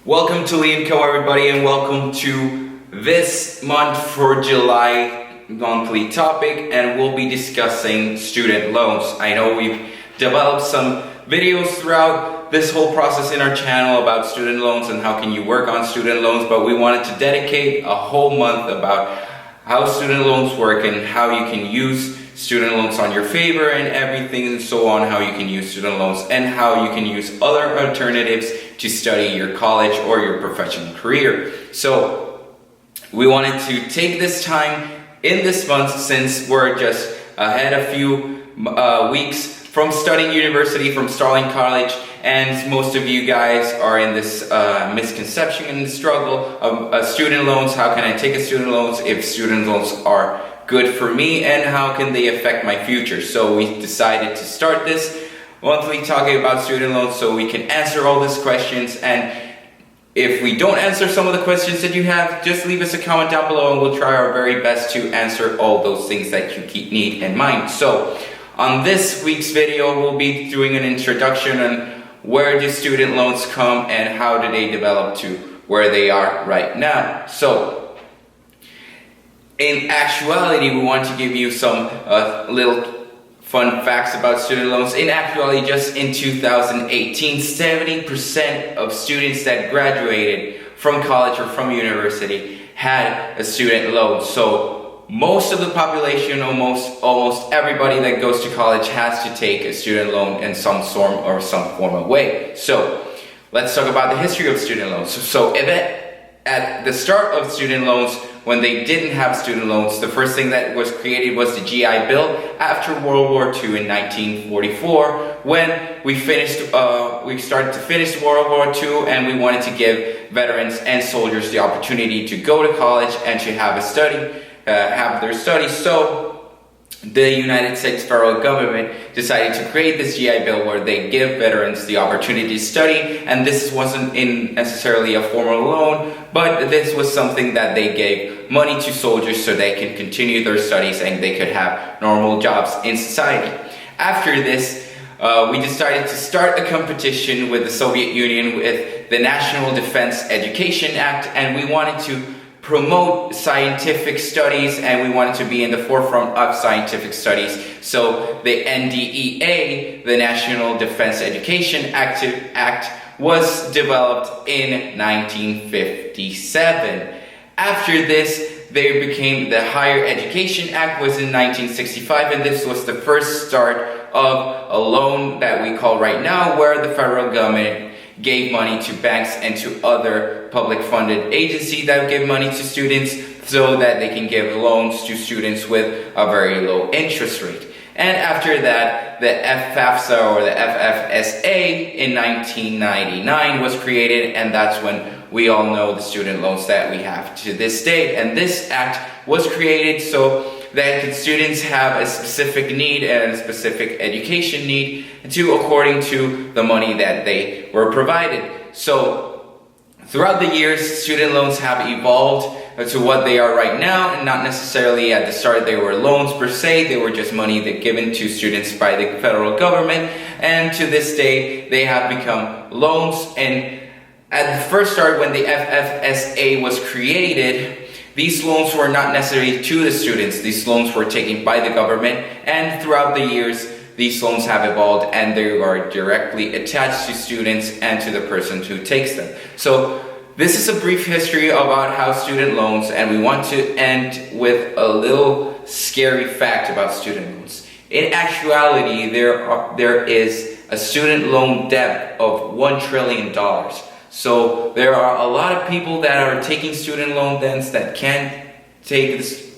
Welcome to Lee & Co, everybody, and welcome to this month for July monthly topic, and we'll be discussing student loans. I know we've developed some videos throughout this whole process in our channel about student loans and how can you work on student loans, but we wanted to dedicate a whole month about how student loans work and how you can use student loans on your favor and everything and so on, how you can use student loans and how you can use other alternatives to study your college or your professional career. So we wanted to take this time in this month, since we're just ahead a few weeks from studying university, from starting college, and most of you guys are in this misconception and struggle of student loans. How can I take a student loans if student loans are good for me, and how can they affect my future? So we decided to start this monthly talking about student loans so we can answer all these questions. And if we don't answer some of the questions that you have, just leave us a comment down below and we'll try our very best to answer all those things that you need in mind. So on this week's video, we'll be doing an introduction on where do student loans come and how do they develop to where they are right now. So in actuality, we want to give you some little fun facts about student loans. In actuality, just in 2018, 70% of students that graduated from college or from university had a student loan. So most of the population, almost everybody that goes to college has to take a student loan in some form of way. So let's talk about the history of student loans. So at the start of student loans, when they didn't have student loans, the first thing that was created was the GI Bill after World War II in 1944, when we started to finish World War II, and we wanted to give veterans and soldiers the opportunity to go to college and to have their studies. So the United States federal government decided to create this GI Bill where they give veterans the opportunity to study, and this wasn't necessarily a formal loan, but this was something that they gave money to soldiers so they can continue their studies and they could have normal jobs in society. After this, we decided to start a competition with the Soviet Union with the National Defense Education Act, and we wanted to promote scientific studies, and we wanted to be in the forefront of scientific studies. So the NDEA, the National Defense Education Act, was developed in 1957. After this, they became the Higher Education Act was in 1965, and this was the first start of a loan that we call right now, where the federal government gave money to banks and to other public funded agencies that give money to students so that they can give loans to students with a very low interest rate. And after that, the FAFSA or the FFSA in 1999 was created, and that's when we all know the student loans that we have to this day. And this act was created so that students have a specific need and a specific education need according to the money that they were provided. So throughout the years, student loans have evolved to what they are right now, and not necessarily at the start they were loans per se. They were just money that given to students by the federal government, and to this day they have become loans. And at the first start, when the FFSA was created, these loans were not necessarily to the students. These loans were taken by the government, and throughout the years, these loans have evolved and they are directly attached to students and to the person who takes them. So this is a brief history about how student loans, and we want to end with a little scary fact about student loans. In actuality, there is a student loan debt of $1 trillion. So there are a lot of people that are taking student loan debts that can't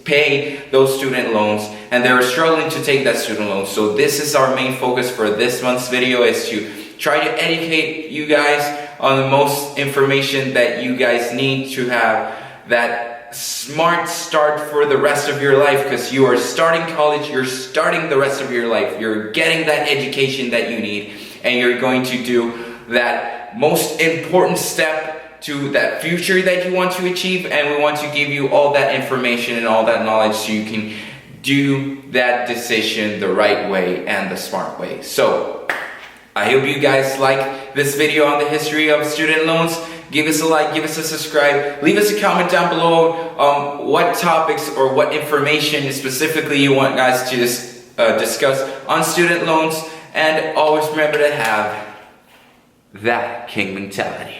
pay those student loans, and they're struggling to take that student loan. So this is our main focus for this month's video, is to try to educate you guys on the most information that you guys need to have that smart start for the rest of your life, because you are starting college, you're starting the rest of your life, you're getting that education that you need, and you're going to do that most important step to that future that you want to achieve. And we want to give you all that information and all that knowledge so you can do that decision the right way and the smart way. So I hope you guys like this video on the history of student loans. Give us a like, give us a subscribe, leave us a comment down below what topics or what information specifically you want guys to discuss on student loans, and always remember to have that king mentality.